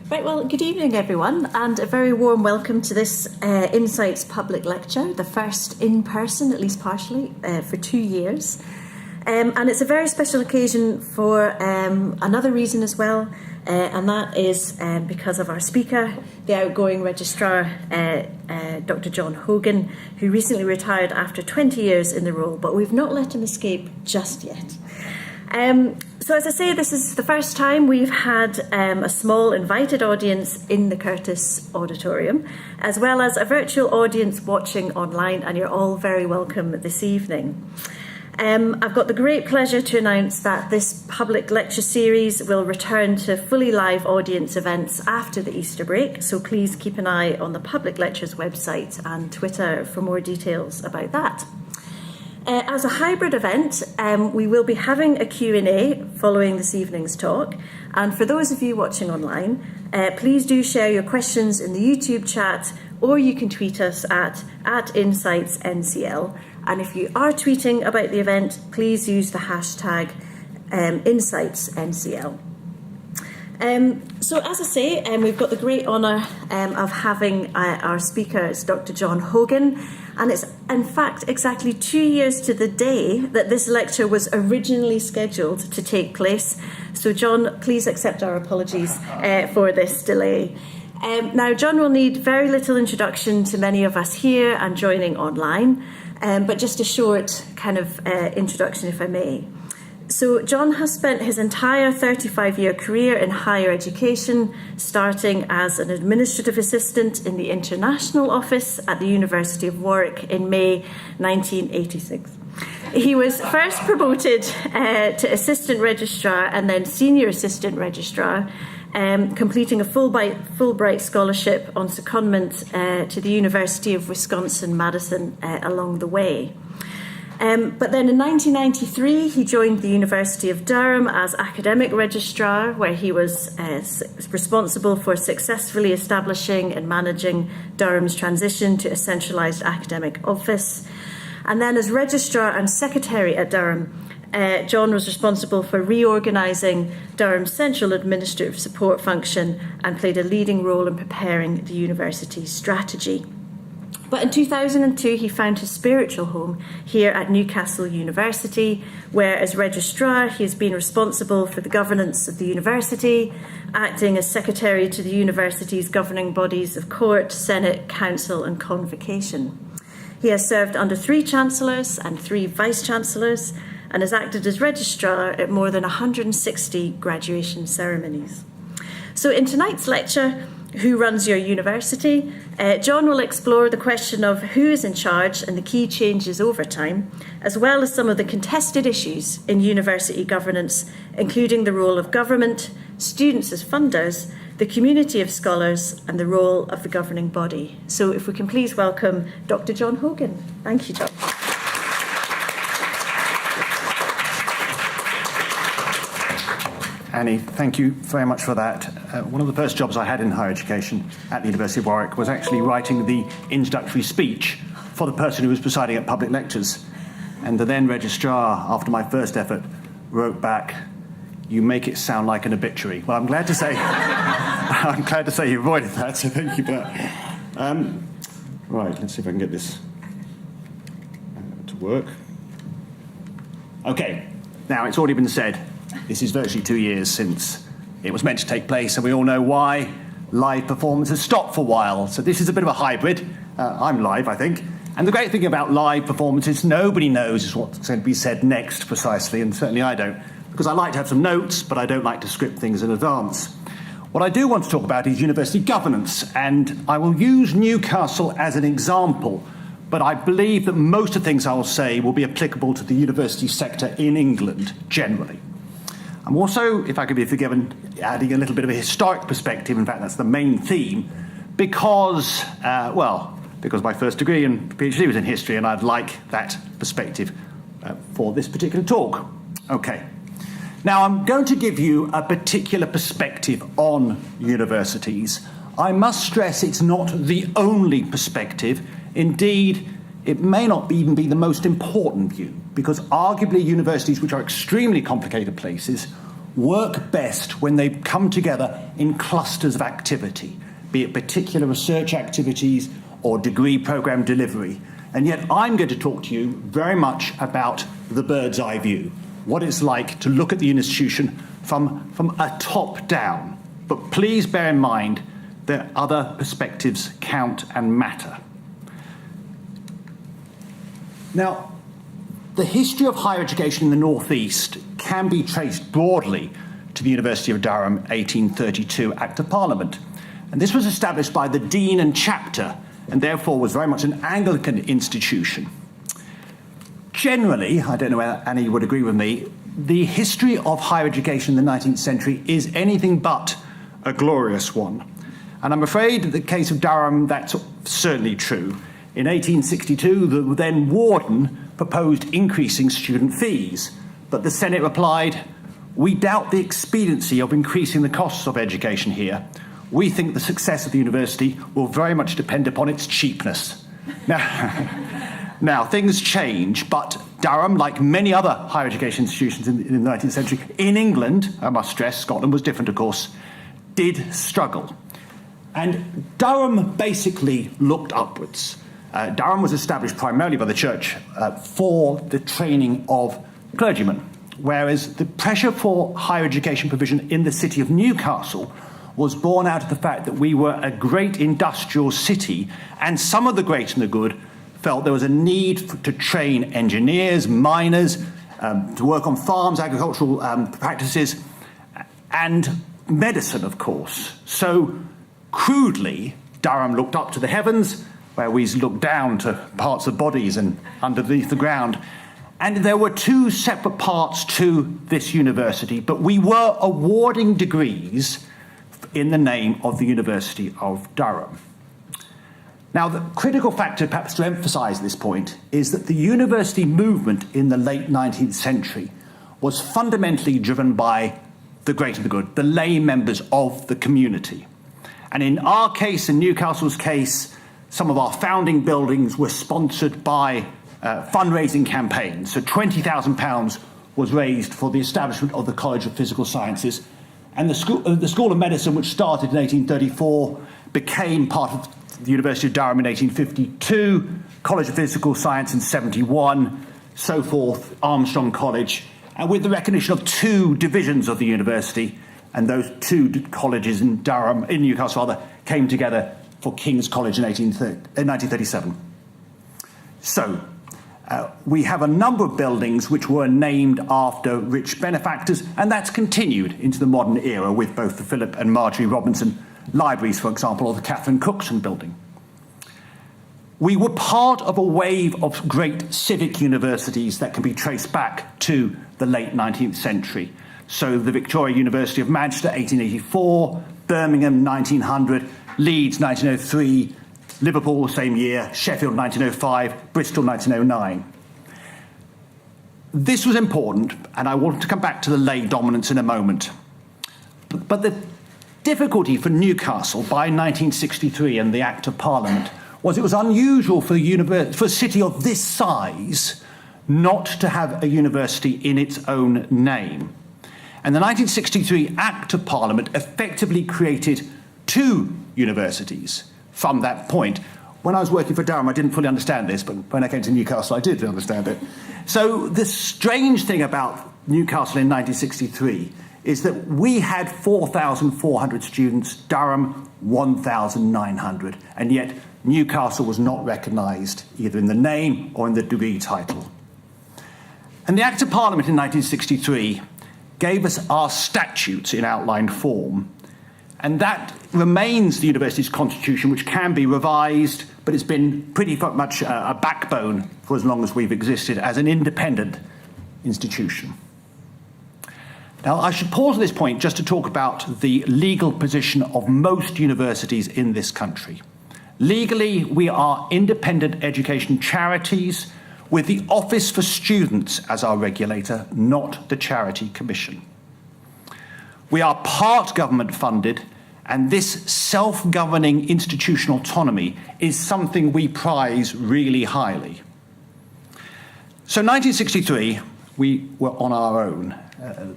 Right, well, good evening, everyone, and a very warm welcome to this Insights public lecture, the first in person, at least partially, for 2 years. And it's a very special occasion for another reason as well, and that is because of our speaker, the outgoing Registrar, Dr. John Hogan, who recently retired after 20 years in the role, but we've not let him escape just yet. So as I say, this is the first time we've had a small invited audience in the Curtis Auditorium, as well as a virtual audience watching online, and you're all very welcome this evening. I've got the great pleasure to announce that this public lecture series will return to fully live audience events after the Easter break, so please keep an eye on the Public Lectures website and Twitter for more details about that. As a hybrid event, we will be having a Q&A following this evening's talk. And for those of you watching online, please do share your questions in the YouTube chat, or you can tweet us at InsightsNCL. And if you are tweeting about the event, please use the hashtag InsightsNCL. So as I say, we've got the great honour of having our speaker, it's Dr. John Hogan, and it's in fact exactly 2 years to the day that this lecture was originally scheduled to take place. So John, please accept our apologies for this delay. Now, John will need very little introduction to many of us here and joining online, but just a short kind of introduction, if I may. So John has spent his entire 35-year career in higher education, starting as an administrative assistant in the International Office at the University of Warwick in May 1986. He was first promoted to Assistant Registrar and then Senior Assistant Registrar, completing a Fulbright Scholarship on secondment to the University of Wisconsin-Madison along the way. But then in 1993, he joined the University of Durham as Academic Registrar, where he was responsible for successfully establishing and managing Durham's transition to a centralised academic office. And then as Registrar and Secretary at Durham, John was responsible for reorganising Durham's central administrative support function and played a leading role in preparing the university's strategy. But in 2002, he found his spiritual home here at Newcastle University, where as Registrar, he has been responsible for the governance of the university, acting as Secretary to the university's governing bodies of Court, Senate, Council and Convocation. He has served under 3 Chancellors and 3 Vice-Chancellors, and has acted as Registrar at more than 160 graduation ceremonies. So in tonight's lecture, Who Runs Your University? John will explore the question of who is in charge and the key changes over time, as well as some of the contested issues in university governance, including the role of government, students as funders, the community of scholars, and the role of the governing body. So if we can please welcome Dr. John Hogan. Thank you, John. Annie, thank you very much for that. One of the first jobs I had in higher education at the University of Warwick was actually writing the introductory speech for the person who was presiding at public lectures. And the then registrar, after my first effort, wrote back, "You make it sound like an obituary." Well, I'm glad to say you avoided that, so thank you for that. Right, let's see if I can get this to work. Okay, now it's already been said. This is virtually 2 years since it was meant to take place, and we all know why. Live performance has stopped for a while, so this is a bit of a hybrid. I'm live, I think. And the great thing about live performance is nobody knows what's going to be said next precisely, and certainly I don't, because I like to have some notes, but I don't like to script things in advance. What I do want to talk about is university governance, and I will use Newcastle as an example, but I believe that most of the things I will say will be applicable to the university sector in England generally. I'm also, if I could be forgiven, adding a little bit of a historic perspective. In fact, that's the main theme, because my first degree and PhD was in history, and I'd like that perspective for this particular talk. Okay. Now, I'm going to give you a particular perspective on universities. I must stress it's not the only perspective. Indeed, it may not even be the most important view, because arguably universities, which are extremely complicated places, work best when they come together in clusters of activity, be it particular research activities or degree programme delivery. And yet I'm going to talk to you very much about the bird's eye view, what it's like to look at the institution from a top down. But please bear in mind that other perspectives count and matter. Now, the history of higher education in the North East can be traced broadly to the University of Durham 1832 Act of Parliament. And this was established by the Dean and Chapter, and therefore was very much an Anglican institution. Generally, I don't know whether Annie would agree with me, the history of higher education in the 19th century is anything but a glorious one. And I'm afraid in the case of Durham, that's certainly true. In 1862, the then warden proposed increasing student fees, but the Senate replied, "We doubt the expediency of increasing the costs of education here. We think the success of the university will very much depend upon its cheapness." Now things change, but Durham, like many other higher education institutions in the 19th century, in England, I must stress, Scotland was different, of course, did struggle. And Durham basically looked upwards. Durham was established primarily by the church for the training of clergymen, whereas the pressure for higher education provision in the city of Newcastle was born out of the fact that we were a great industrial city, and some of the great and the good felt there was a need to train engineers, miners, to work on farms, agricultural practices, and medicine, of course. So, crudely, Durham looked up to the heavens, where we look down to parts of bodies and underneath the ground. And there were two separate parts to this university, but we were awarding degrees in the name of the University of Durham. Now, the critical factor, perhaps to emphasise this point, is that the university movement in the late 19th century was fundamentally driven by the great and the good, the lay members of the community. And in our case, in Newcastle's case, some of our founding buildings were sponsored by fundraising campaigns. So £20,000 was raised for the establishment of the College of Physical Sciences. And the School of Medicine, which started in 1834, became part of the University of Durham in 1852, College of Physical Science in 71, so forth, Armstrong College, and with the recognition of two divisions of the university, and those two colleges in Durham, in Newcastle rather, came together for King's College in 1937. So, we have a number of buildings which were named after rich benefactors, and that's continued into the modern era with both the Philip and Marjorie Robinson libraries, for example, or the Catherine Cookson building. We were part of a wave of great civic universities that can be traced back to the late 19th century. So the Victoria University of Manchester, 1884, Birmingham, 1900, Leeds, 1903, Liverpool the same year, Sheffield 1905, Bristol 1909. This was important, and I want to come back to the lay dominance in a moment. But the difficulty for Newcastle by 1963 and the Act of Parliament was it was unusual for a city of this size not to have a university in its own name. And the 1963 Act of Parliament effectively created two universities from that point. When I was working for Durham, I didn't fully understand this, but when I came to Newcastle, I did understand it. So the strange thing about Newcastle in 1963 is that we had 4,400 students, Durham 1,900, and yet Newcastle was not recognised either in the name or in the degree title. And the Act of Parliament in 1963 gave us our statutes in outlined form, and that remains the university's constitution, which can be revised, but it's been pretty much a backbone for as long as we've existed as an independent institution. Now, I should pause at this point just to talk about the legal position of most universities in this country. Legally, we are independent education charities with the Office for Students as our regulator, not the Charity Commission. We are part government funded, and this self-governing institutional autonomy is something we prize really highly. So 1963, we were on our own.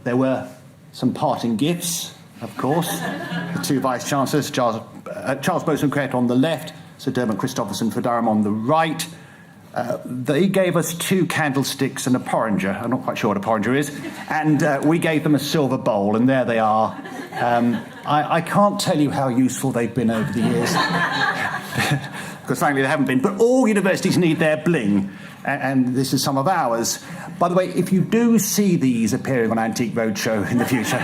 There were some parting gifts, of course. The two Vice-Chancellors, Charles Boson-Crett on the left, Sir Dermot Christopherson for Durham on the right. They gave us 2 candlesticks and a porringer. I'm not quite sure what a porringer is. And we gave them a silver bowl, and there they are. I can't tell you how useful they've been over the years. Because frankly, they haven't been. But all universities need their bling. And this is some of ours. By the way, if you do see these appearing on Antique Roadshow in the future,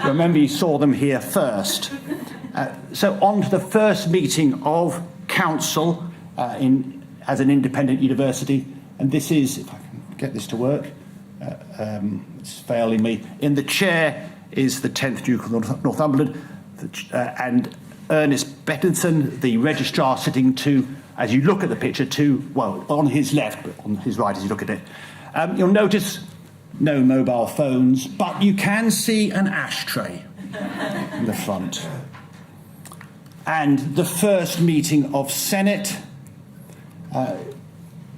remember you saw them here first. So on to the first meeting of council as an independent university. And this is, if I can get this to work, it's failing me. In the chair is the 10th Duke of Northumberland and Ernest Bettinson, the registrar, sitting to, as you look at the picture, on his left, but on his right as you look at it. You'll notice no mobile phones, but you can see an ashtray in the front. And the first meeting of Senate,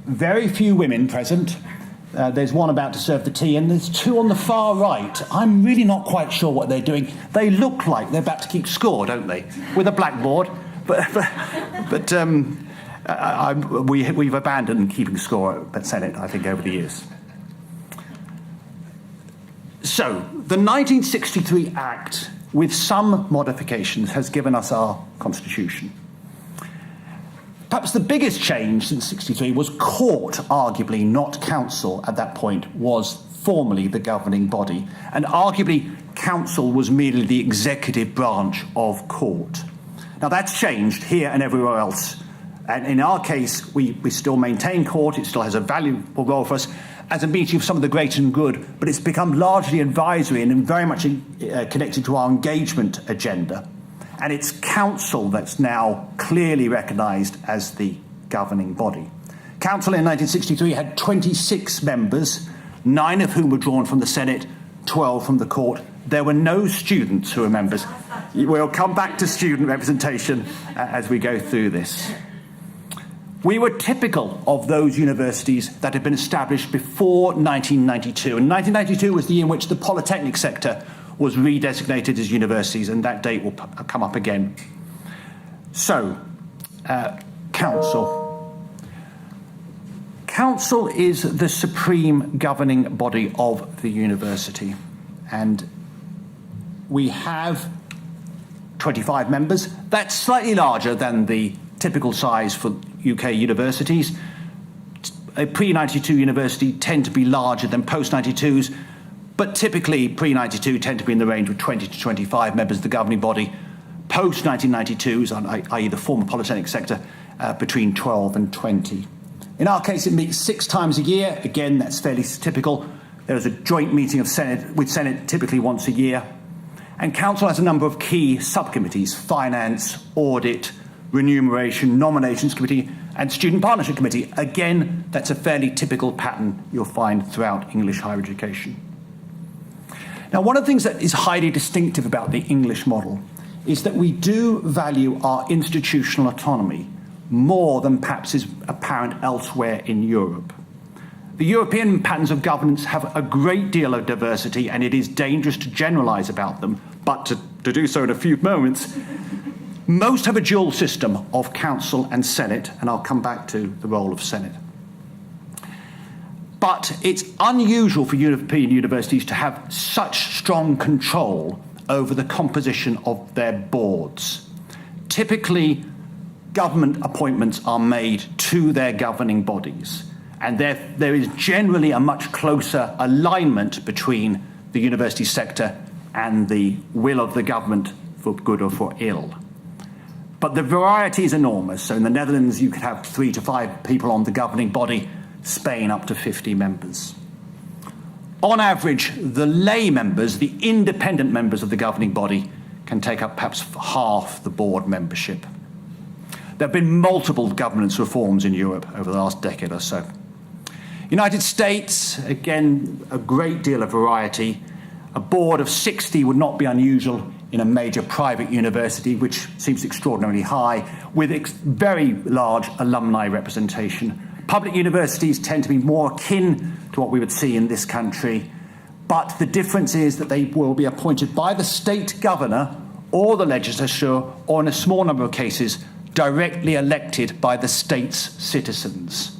very few women present. There's one about to serve the tea, and there's 2 on the far right. I'm really not quite sure what they're doing. They look like they're about to keep score, don't they? With a blackboard. But we've abandoned keeping score at Senate, I think, over the years. So, the 1963 Act, with some modifications, has given us our Constitution. Perhaps the biggest change since 63 was court, arguably, not council at that point, was formally the governing body. And arguably, council was merely the executive branch of court. Now, that's changed here and everywhere else. And in our case, we still maintain court. It still has a valuable role for us as a meeting of some of the great and good, but it's become largely advisory and very much connected to our engagement agenda. And it's council that's now clearly recognised as the governing body. Council in 1963 had 26 members, 9 of whom were drawn from the Senate, 12 from the court. There were no students who were members. We'll come back to student representation as we go through this. We were typical of those universities that had been established before 1992. And 1992 was the year in which the polytechnic sector was redesignated as universities, and that date will come up again. So, council. Council is the supreme governing body of the university, and we have 25 members. That's slightly larger than the typical size for UK universities. A pre-92 university tend to be larger than post-92s, but typically pre-92 tend to be in the range of 20 to 25 members of the governing body. Post-1992s, i.e. the former polytechnic sector, between 12 and 20. In our case, it meets 6 times a year. Again, that's fairly typical. There is a joint meeting of Senate typically once a year. And council has a number of key subcommittees: finance, audit, remuneration, nominations committee, and student partnership committee. Again, that's a fairly typical pattern you'll find throughout English higher education. Now, one of the things that is highly distinctive about the English model is that we do value our institutional autonomy more than perhaps is apparent elsewhere in Europe. The European patterns of governance have a great deal of diversity, and it is dangerous to generalise about them, but to do so in a few moments. Most have a dual system of council and Senate, and I'll come back to the role of Senate. But it's unusual for European universities to have such strong control over the composition of their boards. Typically, government appointments are made to their governing bodies, and there is generally a much closer alignment between the university sector and the will of the government, for good or for ill. But the variety is enormous. So in the Netherlands, you could have 3 to 5 people on the governing body, Spain up to 50 members. On average, the lay members, the independent members of the governing body, can take up perhaps half the board membership. There have been multiple governance reforms in Europe over the last decade or so. United States, again, a great deal of variety. A board of 60 would not be unusual in a major private university, which seems extraordinarily high, with very large alumni representation. Public universities tend to be more akin to what we would see in this country, but the difference is that they will be appointed by the state governor or the legislature, or in a small number of cases, directly elected by the state's citizens.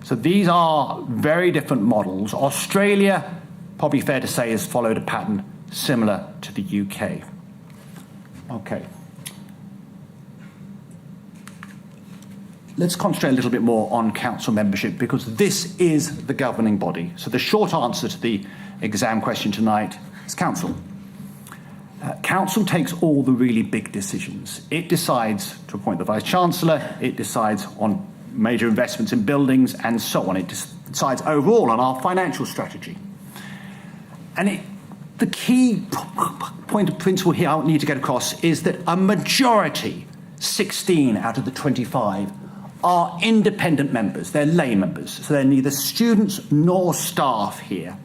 So these are very different models. Australia, probably fair to say, has followed a pattern similar to the UK. Okay. Let's concentrate a little bit more on council membership, because this is the governing body. So the short answer to the exam question tonight is council. Council takes all the really big decisions. It decides to appoint the Vice-Chancellor, it decides on major investments in buildings and so on. It decides overall on our financial strategy. And the key point of principle here I need to get across is that a majority, 16 out of the 25, are independent members. They're lay members, so they're neither students nor staff here.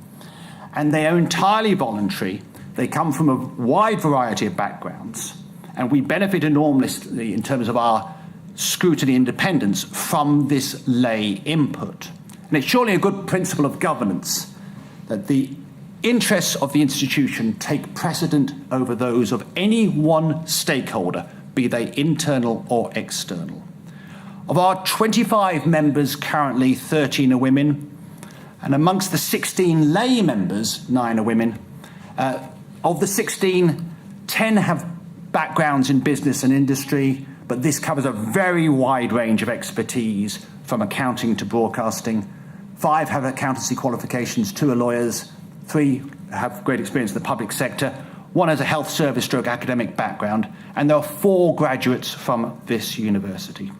And they are entirely voluntary. They come from a wide variety of backgrounds, and we benefit enormously in terms of our scrutiny independence from this lay input. And it's surely a good principle of governance that the interests of the institution take precedent over those of any one stakeholder, be they internal or external. Of our 25 members currently, 13 are women, and amongst the 16 lay members, 9 are women. Of the 16, 10 have backgrounds in business and industry, but this covers a very wide range of expertise, from accounting to broadcasting. 5 have accountancy qualifications, 2 are lawyers, 3 have great experience in the public sector, 1 has a health service stroke academic background, and there are 4 graduates from this university.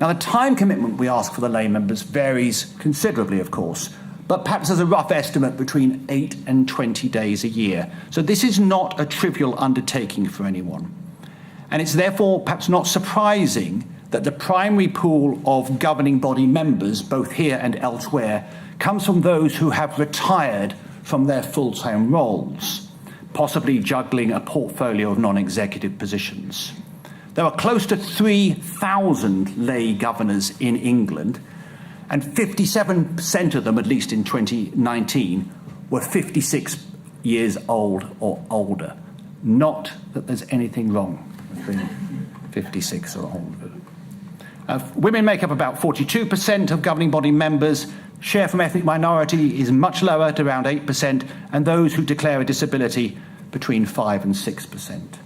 Now, the time commitment we ask for the lay members varies considerably, of course, but perhaps as a rough estimate between 8 and 20 days a year. So this is not a trivial undertaking for anyone. And it's therefore perhaps not surprising that the primary pool of governing body members, both here and elsewhere, comes from those who have retired from their full-time roles, possibly juggling a portfolio of non-executive positions. There are close to 3,000 lay governors in England, and 57% of them, at least in 2019, were 56 years old or older. Not that there's anything wrong with being 56 or older. Women make up about 42% of governing body members. Share from ethnic minority is much lower, at around 8%, and those who declare a disability between 5 and 6%.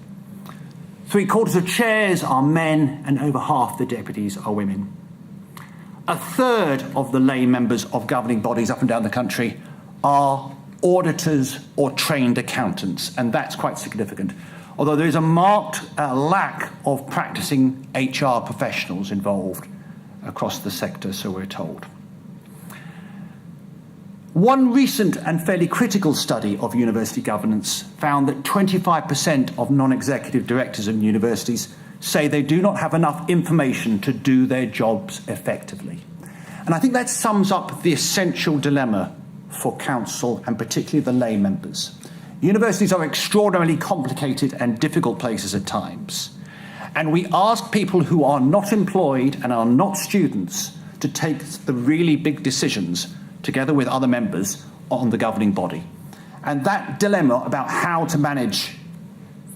3/4 of chairs are men, and over half the deputies are women. 1/3 of the lay members of governing bodies up and down the country are auditors or trained accountants, and that's quite significant. Although there is a marked lack of practicing HR professionals involved across the sector, so we're told. One recent and fairly critical study of university governance found that 25% of non-executive directors of universities say they do not have enough information to do their jobs effectively. And I think that sums up the essential dilemma for council, and particularly the lay members. Universities are extraordinarily complicated and difficult places at times. And we ask people who are not employed and are not students to take the really big decisions together with other members on the governing body. And that dilemma about how to manage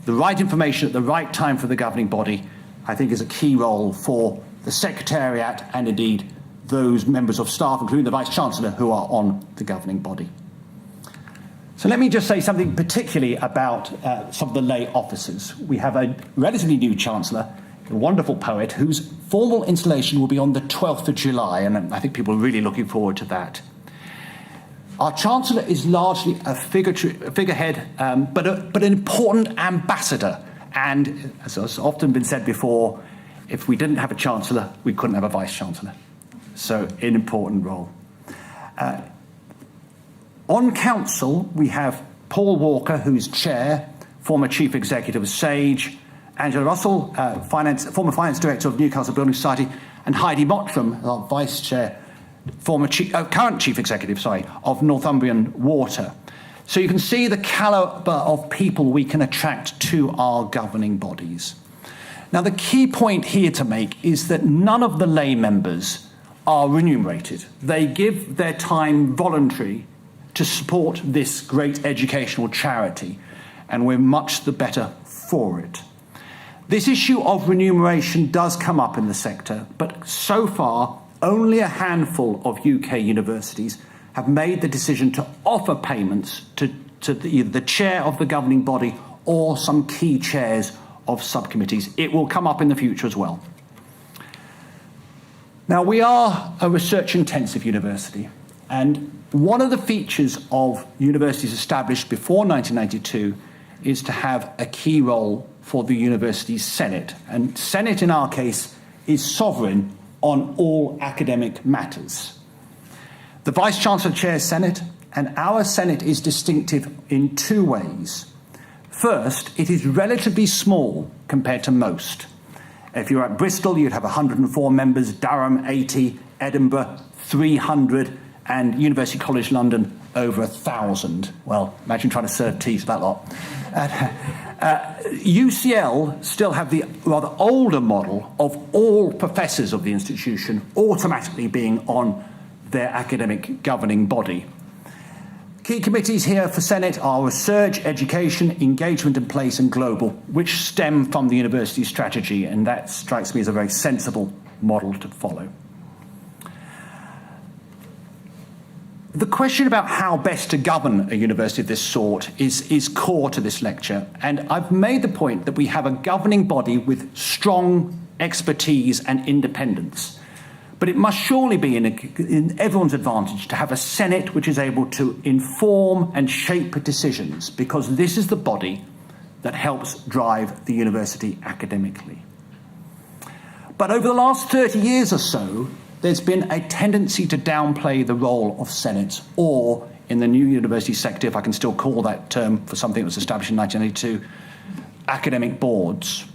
the right information at the right time for the governing body, I think, is a key role for the Secretariat and indeed those members of staff, including the Vice-Chancellor, who are on the governing body. So let me just say something particularly about some of the lay officers. We have a relatively new Chancellor, a wonderful poet, whose formal installation will be on the 12th of July, and I think people are really looking forward to that. Our Chancellor is largely a figurehead, but an important ambassador. And as has often been said before, if we didn't have a Chancellor, we couldn't have a Vice-Chancellor. So, an important role. On Council, we have Paul Walker, who's Chair, former Chief Executive of Sage, Angela Russell, former Finance Director of Newcastle Building Society, and Heidi Mottram, our Vice Chair, current Chief Executive, of Northumbrian Water. So you can see the calibre of people we can attract to our governing bodies. Now, the key point here to make is that none of the lay members are remunerated. They give their time voluntary to support this great educational charity, and we're much the better for it. This issue of remuneration does come up in the sector, but so far only a handful of UK universities have made the decision to offer payments to either the chair of the governing body or some key chairs of subcommittees. It will come up in the future as well. Now, we are a research-intensive university, and one of the features of universities established before 1992 is to have a key role for the university's Senate. And Senate, in our case, is sovereign on all academic matters. The Vice-Chancellor chairs Senate, and our Senate is distinctive in two ways. First, it is relatively small compared to most. If you're at Bristol, you'd have 104 members, Durham 80, Edinburgh 300, and University College London over 1,000. Well, imagine trying to serve tea to that lot. UCL still have the rather older model of all professors of the institution automatically being on their academic governing body. Key committees here for Senate are research, education, engagement in place and global, which stem from the university's strategy, and that strikes me as a very sensible model to follow. The question about how best to govern a university of this sort is core to this lecture, and I've made the point that we have a governing body with strong expertise and independence. But it must surely be in everyone's advantage to have a Senate which is able to inform and shape decisions, because this is the body that helps drive the university academically. But over the last 30 years or so, there's been a tendency to downplay the role of senates, or in the new university sector, if I can still call that term for something that was established in 1982, academic boards.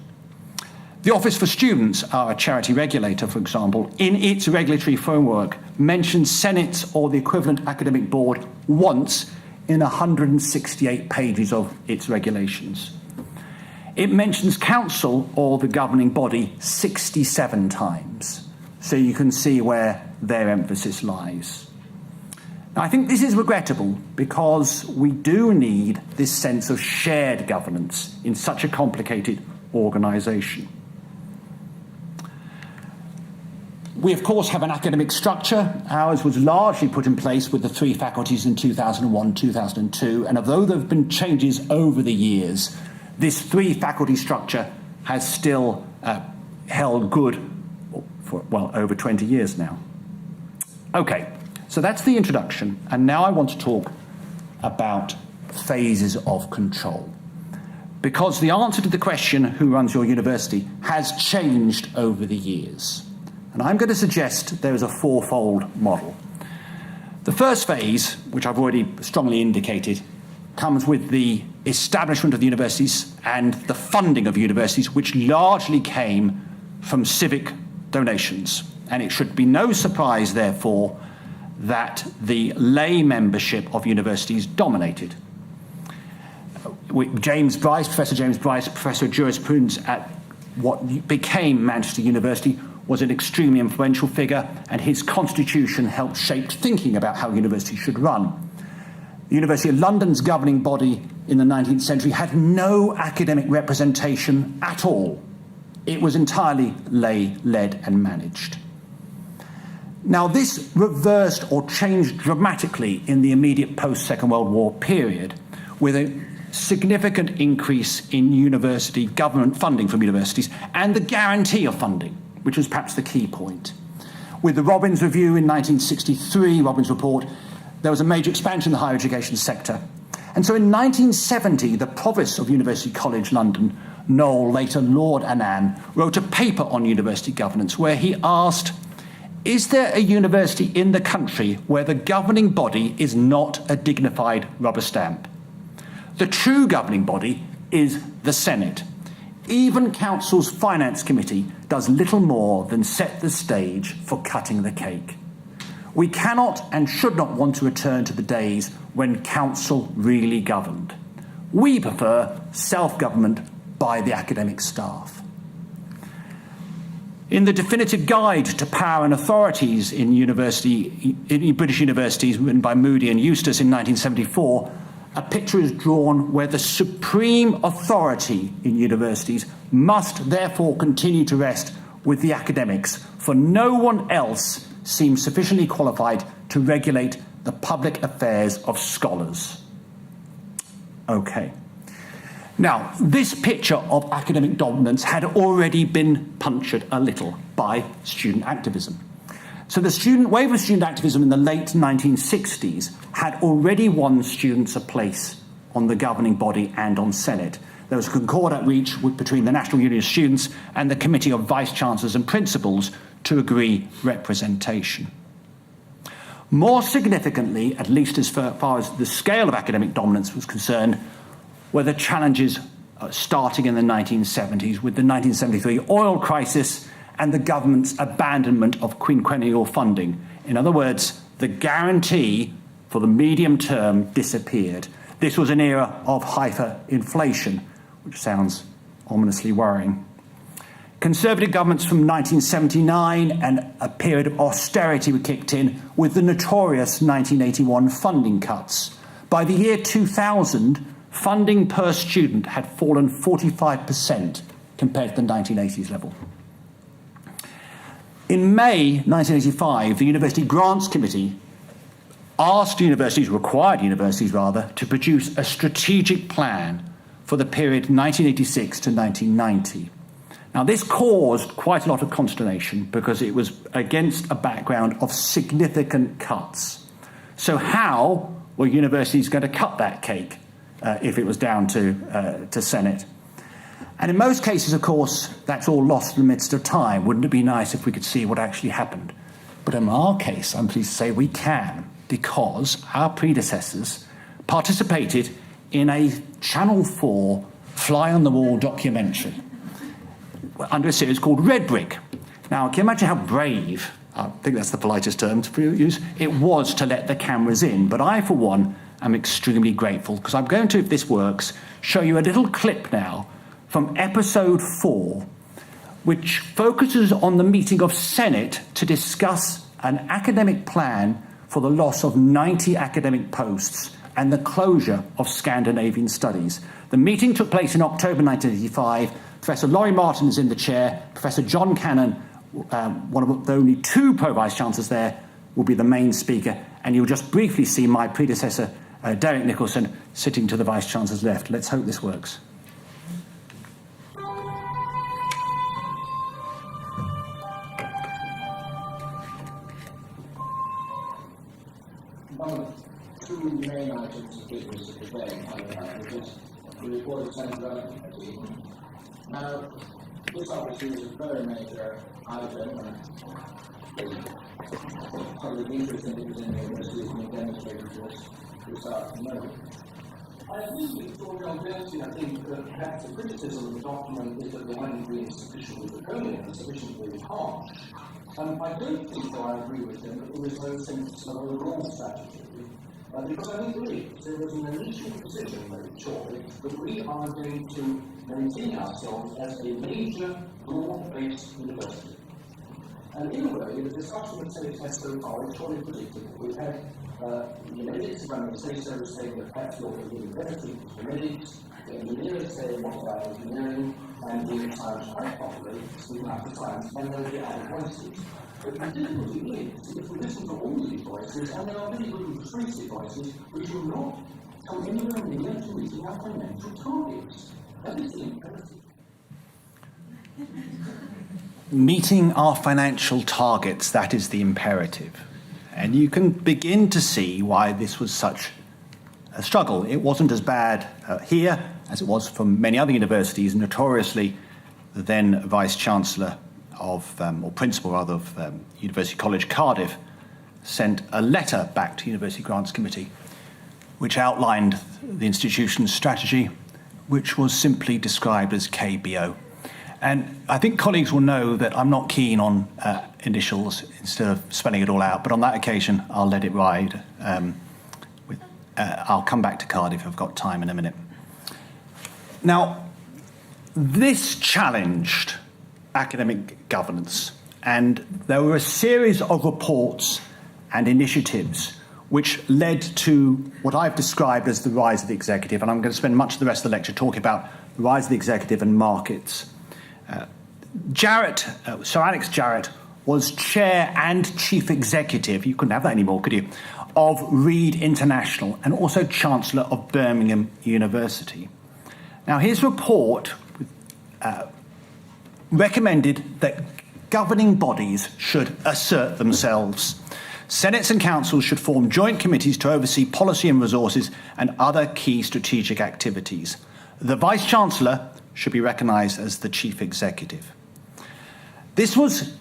The Office for Students, our charity regulator, for example, in its regulatory framework mentions senates or the equivalent academic board once in 168 pages of its regulations. It mentions council or the governing body 67 times. So you can see where their emphasis lies. Now, I think this is regrettable because we do need this sense of shared governance in such a complicated organisation. We, of course, have an academic structure. Ours was largely put in place with the 3 faculties in 2001, 2002, and although there have been changes over the years, this 3-faculty structure has still held good for, well, over 20 years now. Okay, so that's the introduction, and now I want to talk about phases of control. Because the answer to the question, who runs your university, has changed over the years. And I'm going to suggest there is a 4-fold model. The first phase, which I've already strongly indicated, comes with the establishment of the universities and the funding of universities, which largely came from civic donations. And it should be no surprise, therefore, that the lay membership of universities dominated. James Bryce, Professor James Bryce, Professor of Jurisprudence at what became Manchester University, was an extremely influential figure, and his constitution helped shape thinking about how universities should run. The University of London's governing body in the 19th century had no academic representation at all. It was entirely lay-led and managed. Now, this reversed or changed dramatically in the immediate post-Second World War period, with a significant increase in university government funding from universities and the guarantee of funding, which was perhaps the key point. With the Robbins Review in 1963, Robbins Report, there was a major expansion in the higher education sector. And so in 1970, the Provost of University College London, Noel, later Lord Annan, wrote a paper on university governance where he asked, is there a university in the country where the governing body is not a dignified rubber stamp? The true governing body is the Senate. Even Council's Finance Committee does little more than set the stage for cutting the cake. We cannot and should not want to return to the days when Council really governed. We prefer self-government by the academic staff. In the definitive guide to power and authorities in British universities, written by Moody and Eustace in 1974, a picture is drawn where the supreme authority in universities must therefore continue to rest with the academics, for no one else seems sufficiently qualified to regulate the public affairs of scholars. Okay. Now, this picture of academic dominance had already been punctured a little by student activism. So the wave of student activism in the late 1960s had already won students a place on the governing body and on Senate. There was a concord outreach between the National Union of Students and the Committee of Vice-Chancellors and Principals to agree representation. More significantly, at least as far as the scale of academic dominance was concerned, were the challenges starting in the 1970s with the 1973 oil crisis and the government's abandonment of quinquennial funding. In other words, the guarantee for the medium term disappeared. This was an era of hyperinflation, which sounds ominously worrying. Conservative governments from 1979 and a period of austerity were kicked in with the notorious 1981 funding cuts. By the year 2000, funding per student had fallen 45% compared to the 1980s level. In May 1985, the University Grants Committee required universities to produce a strategic plan for the period 1986 to 1990. Now, this caused quite a lot of consternation because it was against a background of significant cuts. So how were universities going to cut that cake if it was down to Senate? And in most cases, of course, that's all lost in the midst of time. Wouldn't it be nice if we could see what actually happened? But in our case, I'm pleased to say we can, because our predecessors participated in a Channel 4 fly-on-the-wall documentary under a series called Red Brick. Now, can you imagine how brave, I think that's the politest term to use, it was to let the cameras in? But I, for one, am extremely grateful, because I'm going to, if this works, show you a little clip now from episode 4, which focuses on the meeting of Senate to discuss an academic plan for the loss of 90 academic posts and the closure of Scandinavian studies. The meeting took place in October 1985. Professor Laurie Martin is in the chair. Professor John Cannon, one of the only 2 Pro-Vice Chancellors there, will be the main speaker. And you'll just briefly see my predecessor, Derek Nicholson, sitting to the Vice-Chancellor's left. Let's hope this works. One of the 2 main items of business of the day, which is the report of Senate Development Committee. Now, this obviously is a very major item, and probably interesting that it was in the university has been demonstrated to us this afternoon. I agree with Victoria Alberti. I think that perhaps the criticism of the document is that they haven't been sufficiently draconian and sufficiently harsh. I don't think, though I agree with him, that there is no sense of overall strategy. Because I think there was an initial decision made shortly that we are going to maintain ourselves as a major broad-based university. And in a way, the discussion that Senate has so far is surely predictable. We've had the medics, if I may say so, saying that perhaps you're going to be university for medics, the engineers saying what about engineering, and doing science quite properly, speaking out the science, and then the other voices. But the difficulty is, if we listen to all these voices, and there are many good and persuasive voices, we will not come anywhere near to meeting our financial targets. That is the imperative. Meeting our financial targets, that is the imperative. And you can begin to see why this was such a struggle. It wasn't as bad here as it was for many other universities. Notoriously, the then Vice-Chancellor of, or Principal rather, of University College Cardiff sent a letter back to University Grants Committee which outlined the institution's strategy, which was simply described as KBO. And I think colleagues will know that I'm not keen on initials instead of spelling it all out, but on that occasion, I'll let it ride. I'll come back to Cardiff if I've got time in a minute. Now, this challenged academic governance. And there were a series of reports and initiatives which led to what I've described as the rise of the executive. And I'm going to spend much of the rest of the lecture talking about the rise of the executive and markets. Sir Alex Jarrett was chair and chief executive, you couldn't have that anymore, could you, of Reed International and also Chancellor of Birmingham University. Now, his report recommended that governing bodies should assert themselves. Senates and councils should form joint committees to oversee policy and resources and other key strategic activities. The Vice-Chancellor should be recognised as the chief executive. This was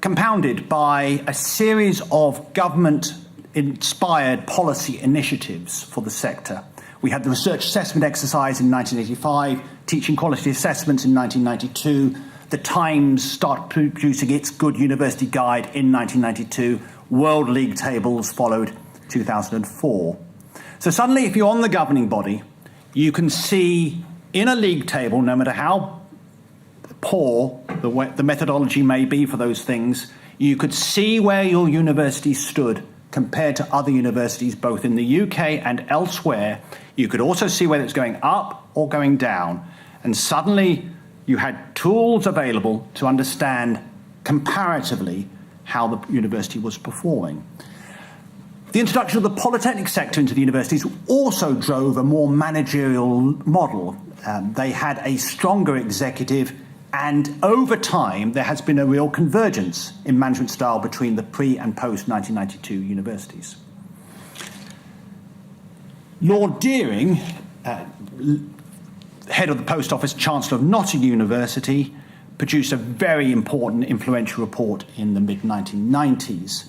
compounded by a series of government-inspired policy initiatives for the sector. We had the research assessment exercise in 1985, teaching quality assessments in 1992. The Times started producing its Good University Guide in 1992. World League tables followed 2004. So suddenly, if you're on the governing body, you can see in a league table, no matter how poor the methodology may be for those things, you could see where your university stood compared to other universities, both in the UK and elsewhere. You could also see whether it's going up or going down. And suddenly, you had tools available to understand comparatively how the university was performing. The introduction of the polytechnic sector into the universities also drove a more managerial model. They had a stronger executive, and over time there has been a real convergence in management style between the pre- and post-1992 universities. Lord Deering, head of the Post Office, Chancellor of Nottingham University, produced a very important, influential report in the mid-1990s.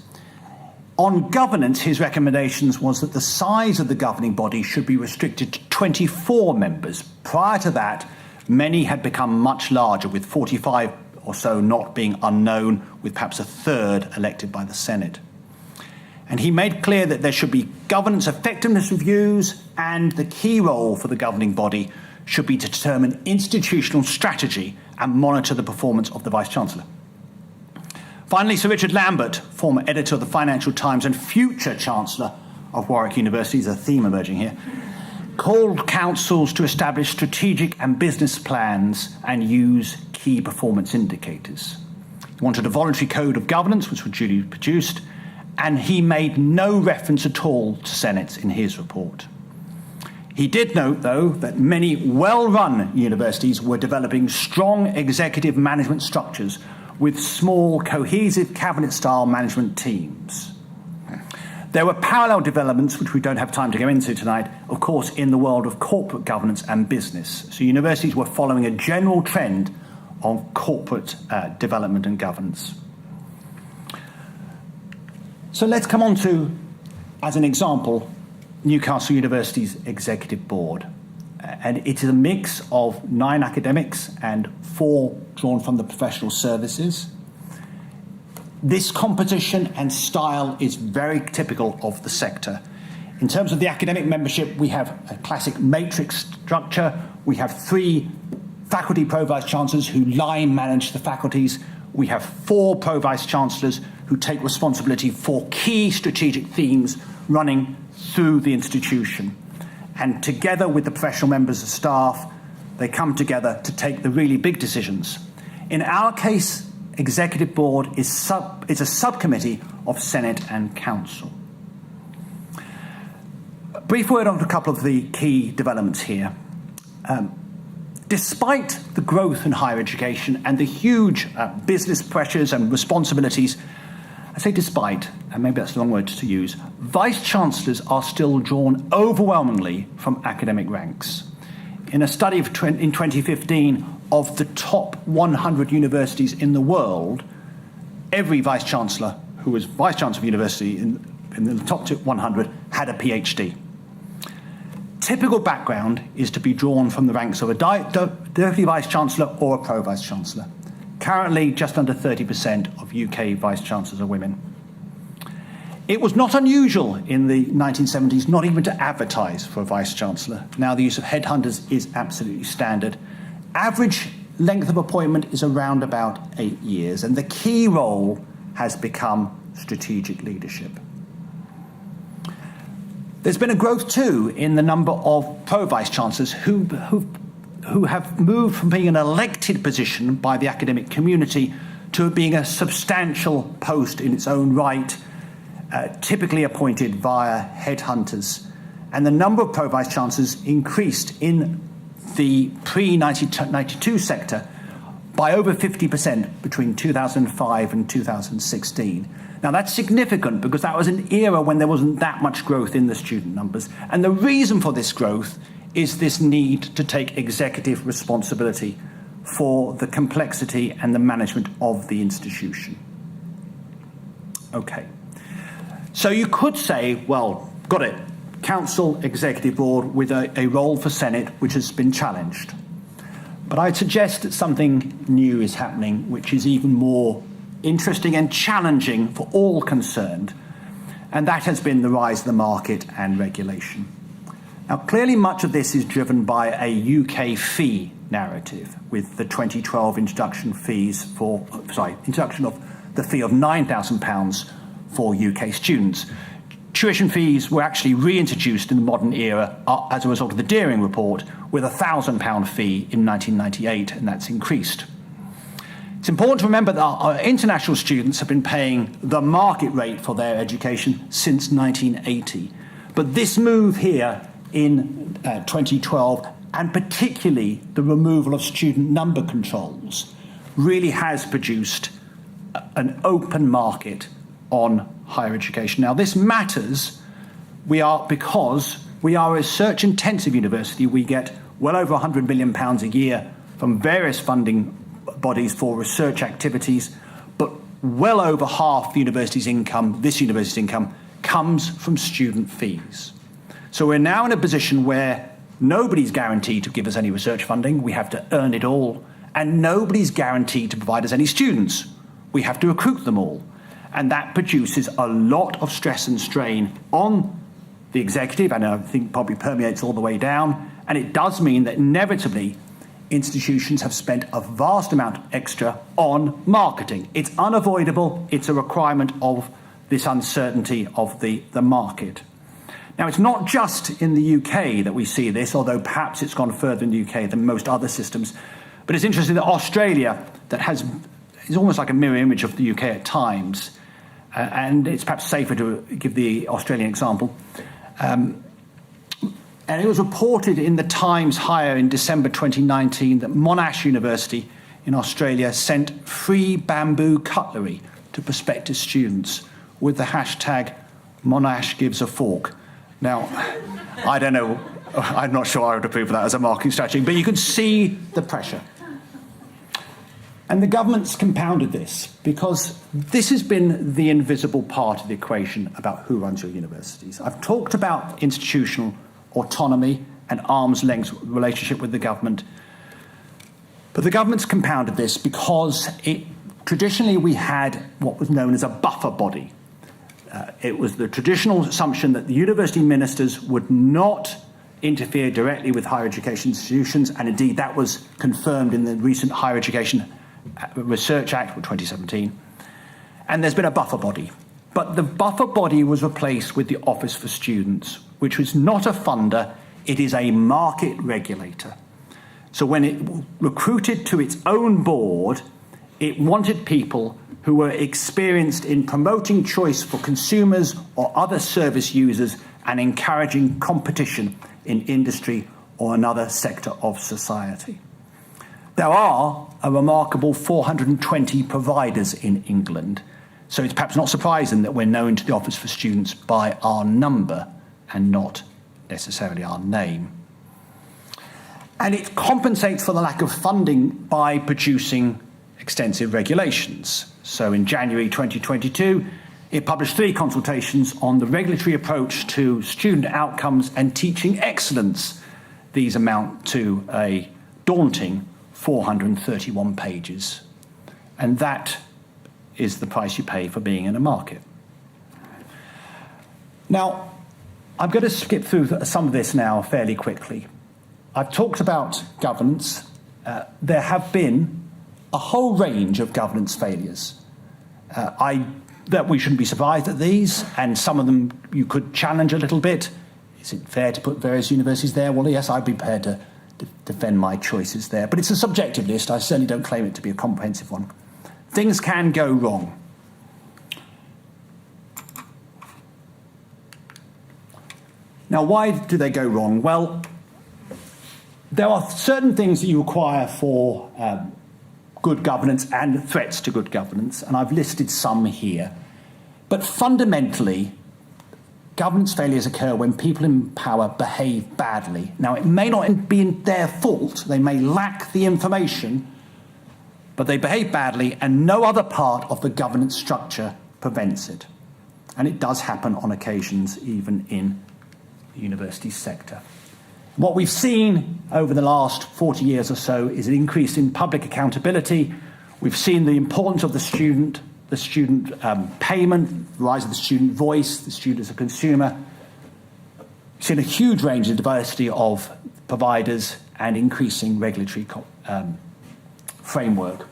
On governance, his recommendations was that the size of the governing body should be restricted to 24 members. Prior to that, many had become much larger, with 45 or so not being unknown, with perhaps a third elected by the Senate. And he made clear that there should be governance effectiveness reviews, and the key role for the governing body should be to determine institutional strategy and monitor the performance of the Vice-Chancellor. Finally, Sir Richard Lambert, former editor of the Financial Times and future Chancellor of Warwick University, there's a theme emerging here, called councils to establish strategic and business plans and use key performance indicators. He wanted a voluntary code of governance, which was duly produced, and he made no reference at all to senates in his report. He did note, though, that many well-run universities were developing strong executive management structures with small, cohesive cabinet-style management teams. There were parallel developments, which we don't have time to go into tonight, of course, in the world of corporate governance and business. So universities were following a general trend of corporate development and governance. So let's come on to, as an example, Newcastle University's Executive Board. And it is a mix of 9 academics and 4 drawn from the professional services. This composition and style is very typical of the sector. In terms of the academic membership, we have a classic matrix structure. We have 3 faculty pro-vice-chancellors who line manage the faculties. We have 4 pro-vice-chancellors who take responsibility for key strategic themes running through the institution. And together with the professional members of staff, they come together to take the really big decisions. In our case, Executive Board is a subcommittee of Senate and Council. A brief word on a couple of the key developments here. Despite the growth in higher education and the huge business pressures and responsibilities, I say despite, and maybe that's the wrong word to use, vice-chancellors are still drawn overwhelmingly from academic ranks. In a study in 2015 of the top 100 universities in the world, every vice-chancellor who was vice-chancellor of a university in the top 100 had a PhD. Typical background is to be drawn from the ranks of a deputy vice-chancellor or a pro-vice-chancellor. Currently, just under 30% of UK vice-chancellors are women. It was not unusual in the 1970s not even to advertise for a vice-chancellor. Now the use of headhunters is absolutely standard. Average length of appointment is around about 8 years, and the key role has become strategic leadership. There's been a growth too in the number of pro-vice-chancellors who have moved from being an elected position by the academic community to being a substantial post in its own right, typically appointed via headhunters. And the number of pro-vice-chancellors increased in the pre-1992 sector by over 50% between 2005 and 2016. Now, that's significant because that was an era when there wasn't that much growth in the student numbers. And the reason for this growth is this need to take executive responsibility for the complexity and the management of the institution. Okay. So you could say, well, got it. Council, Executive Board with a role for Senate which has been challenged. But I'd suggest that something new is happening which is even more interesting and challenging for all concerned, and that has been the rise of the market and regulation. Now, clearly much of this is driven by a UK fee narrative with the 2012 introduction of the fee of £9,000 for UK students. Tuition fees were actually reintroduced in the modern era as a result of the Deering report with a £1,000 fee in 1998, and that's increased. It's important to remember that our international students have been paying the market rate for their education since 1980. But this move here in 2012, and particularly the removal of student number controls, really has produced an open market on higher education. Now, this matters because we are a research-intensive university. We get well over £100 million a year from various funding bodies for research activities, but well over half the university's income, this university's income, comes from student fees. So we're now in a position where nobody's guaranteed to give us any research funding. We have to earn it all. And nobody's guaranteed to provide us any students. We have to recruit them all. And that produces a lot of stress and strain on the executive, and I think probably permeates all the way down. And it does mean that inevitably institutions have spent a vast amount extra on marketing. It's unavoidable. It's a requirement of this uncertainty of the market. Now, it's not just in the UK that we see this, although perhaps it's gone further in the UK than most other systems. But it's interesting that Australia, that is almost like a mirror image of the UK at times, and it's perhaps safer to give the Australian example. And it was reported in the Times Higher in December 2019 that Monash University in Australia sent free bamboo cutlery to prospective students with the hashtag Monash gives a fork. Now, I don't know, I'm not sure I would approve of that as a marketing strategy, but you can see the pressure. And the government's compounded this because this has been the invisible part of the equation about who runs your universities. I've talked about institutional autonomy and arm's length relationship with the government, but the government's compounded this because traditionally we had what was known as a buffer body. It was the traditional assumption that the university ministers would not interfere directly with higher education institutions, and indeed that was confirmed in the recent Higher Education Research Act of 2017. And there's been a buffer body. But the buffer body was replaced with the Office for Students, which was not a funder, it is a market regulator. So when it recruited to its own board, it wanted people who were experienced in promoting choice for consumers or other service users and encouraging competition in industry or another sector of society. There are a remarkable 420 providers in England, so it's perhaps not surprising that we're known to the Office for Students by our number and not necessarily our name. And it compensates for the lack of funding by producing extensive regulations. So in January 2022, it published 3 consultations on the regulatory approach to student outcomes and teaching excellence. These amount to a daunting 431 pages. And that is the price you pay for being in a market. Now, I'm going to skip through some of this now fairly quickly. I've talked about governance, there have been a whole range of governance failures. That we shouldn't be surprised at these, and some of them you could challenge a little bit. Is it fair to put various universities there? Well, yes, I'd be prepared to defend my choices there. But it's a subjective list. I certainly don't claim it to be a comprehensive one. Things can go wrong. Now, why do they go wrong? Well, there are certain things that you require for good governance and threats to good governance, and I've listed some here. But fundamentally, governance failures occur when people in power behave badly. Now, it may not be their fault, they may lack the information, but they behave badly and no other part of the governance structure prevents it. And it does happen on occasions, even in the university sector. What we've seen over the last 40 years or so is an increase in public accountability. We've seen the importance of the student payment, the rise of the student voice, the student as a consumer. We've seen a huge range of diversity of providers and increasing regulatory framework.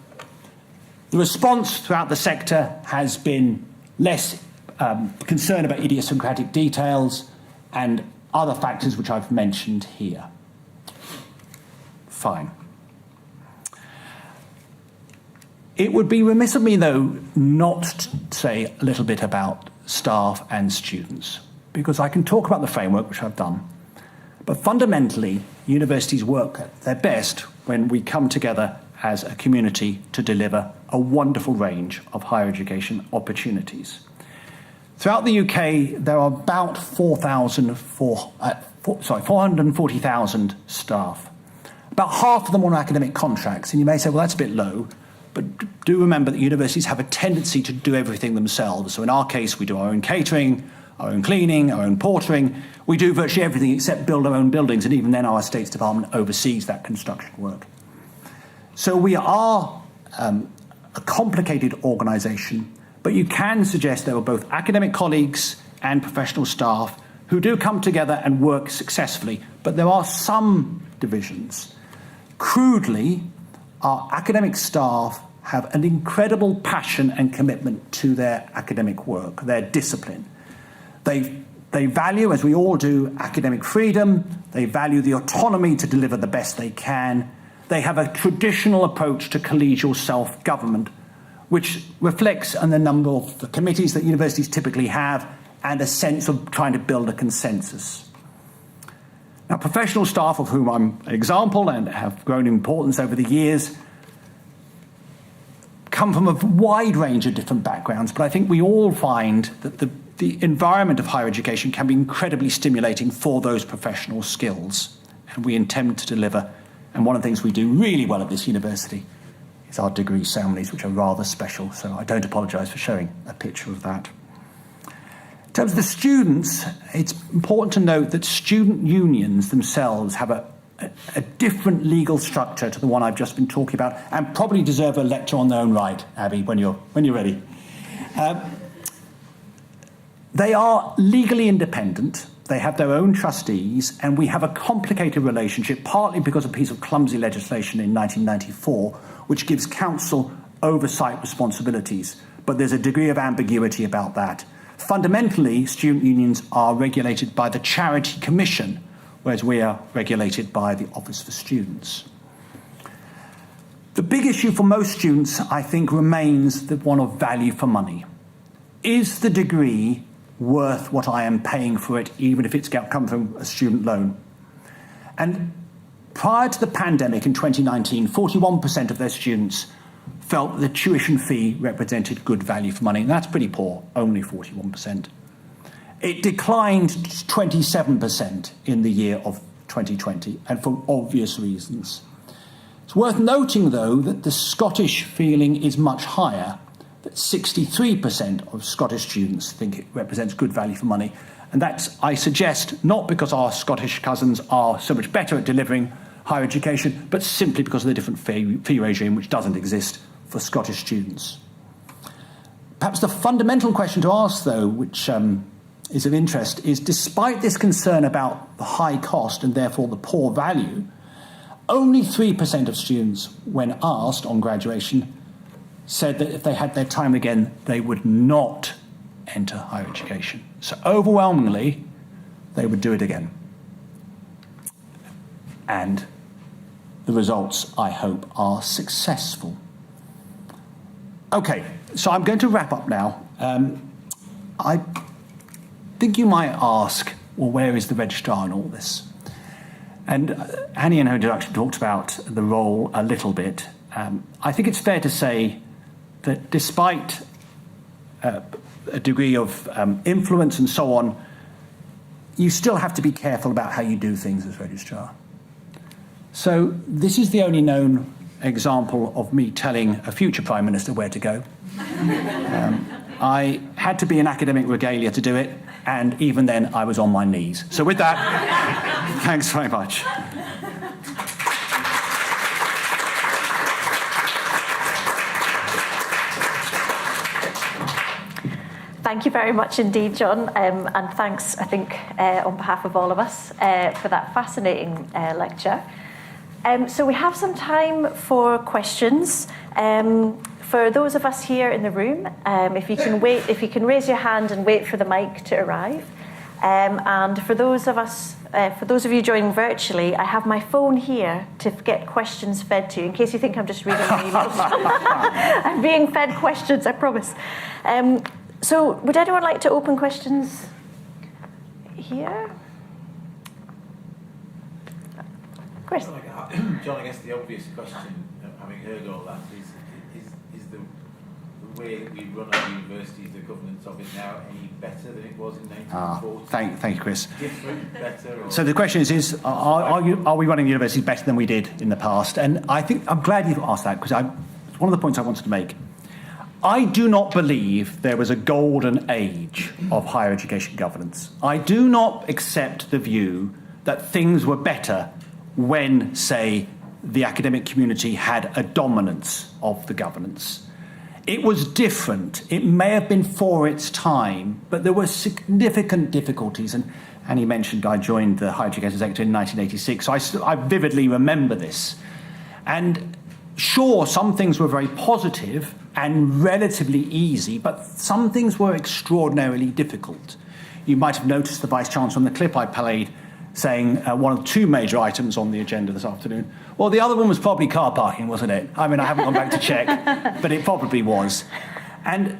The response throughout the sector has been less concern about idiosyncratic details and other factors which I've mentioned here. Fine. It would be remiss of me, though, not to say a little bit about staff and students, because I can talk about the framework, which I've done, but fundamentally, universities work at their best when we come together as a community to deliver a wonderful range of higher education opportunities. Throughout the UK, there are about 440,000 staff. About half of them on academic contracts, and you may say, well, that's a bit low, but do remember that universities have a tendency to do everything themselves. So in our case, we do our own catering, our own cleaning, our own portering. We do virtually everything except build our own buildings, and even then our estates department oversees that construction work. So we are a complicated organisation, but you can suggest there are both academic colleagues and professional staff who do come together and work successfully, but there are some divisions. Crudely, our academic staff have an incredible passion and commitment to their academic work, their discipline. They value, as we all do, academic freedom. They value the autonomy to deliver the best they can. They have a traditional approach to collegial self-government, which reflects on the number of the committees that universities typically have and a sense of trying to build a consensus. Now, professional staff, of whom I'm an example and have grown in importance over the years, come from a wide range of different backgrounds, but I think we all find that the environment of higher education can be incredibly stimulating for those professional skills, and we intend to deliver. And one of the things we do really well at this university is our degree ceremonies, which are rather special, so I don't apologise for showing a picture of that. In terms of the students, it's important to note that student unions themselves have a different legal structure to the one I've just been talking about, and probably deserve a lecture on their own right, Abby, when you're ready. They are legally independent. They have their own trustees, and we have a complicated relationship, partly because of a piece of clumsy legislation in 1994, which gives council oversight responsibilities, but there's a degree of ambiguity about that. Fundamentally, student unions are regulated by the Charity Commission, whereas we are regulated by the Office for Students. The big issue for most students, I think, remains the one of value for money. Is the degree worth what I am paying for it, even if it's come from a student loan? And prior to the pandemic in 2019, 41% of their students felt the tuition fee represented good value for money, and that's pretty poor, only 41%. It declined to 27% in the year of 2020, and for obvious reasons. It's worth noting, though, that the Scottish feeling is much higher, that 63% of Scottish students think it represents good value for money. And that's, I suggest, not because our Scottish cousins are so much better at delivering higher education, but simply because of the different fee regime which doesn't exist for Scottish students. Perhaps the fundamental question to ask, though, which is of interest, is despite this concern about the high cost and therefore the poor value, only 3% of students, when asked on graduation, said that if they had their time again, they would not enter higher education. So overwhelmingly, they would do it again. And the results, I hope, are successful. Okay, so I'm going to wrap up now. I think you might ask, well, where is the registrar in all this? And Annie in her introduction talked about the role a little bit. I think it's fair to say that despite a degree of influence and so on, you still have to be careful about how you do things as registrar. So this is the only known example of me telling a future Prime Minister where to go. I had to be in academic regalia to do it, and even then I was on my knees. So with that, thanks very much. Thank you very much indeed, John, and thanks, I think, on behalf of all of us for that fascinating lecture. So we have some time for questions. For those of us here in the room, if you can raise your hand and wait for the mic to arrive. And for those of you joining virtually, I have my phone here to get questions fed to you, in case you think I'm just reading my emails. I'm being fed questions, I promise. So would anyone like to open questions here? Chris? John, I guess the obvious question, having heard all that, is the way that we run our universities, the governance of it now, any better than it was in 1940? Thank you, Chris. Different, better? Or? So the question is are we running universities better than we did in the past? And I think I'm glad you've asked that, because it's one of the points I wanted to make. I do not believe there was a golden age of higher education governance. I do not accept the view that things were better when, say, the academic community had a dominance of the governance. It was different. It may have been for its time, but there were significant difficulties. And Annie mentioned I joined the Higher Education Secretary in 1986, so I vividly remember this. And sure, some things were very positive and relatively easy, but some things were extraordinarily difficult. You might have noticed the Vice-Chancellor on the clip I played saying one of two major items on the agenda this afternoon. Well, the other one was probably car parking, wasn't it? I mean, I haven't gone back to check, but it probably was. And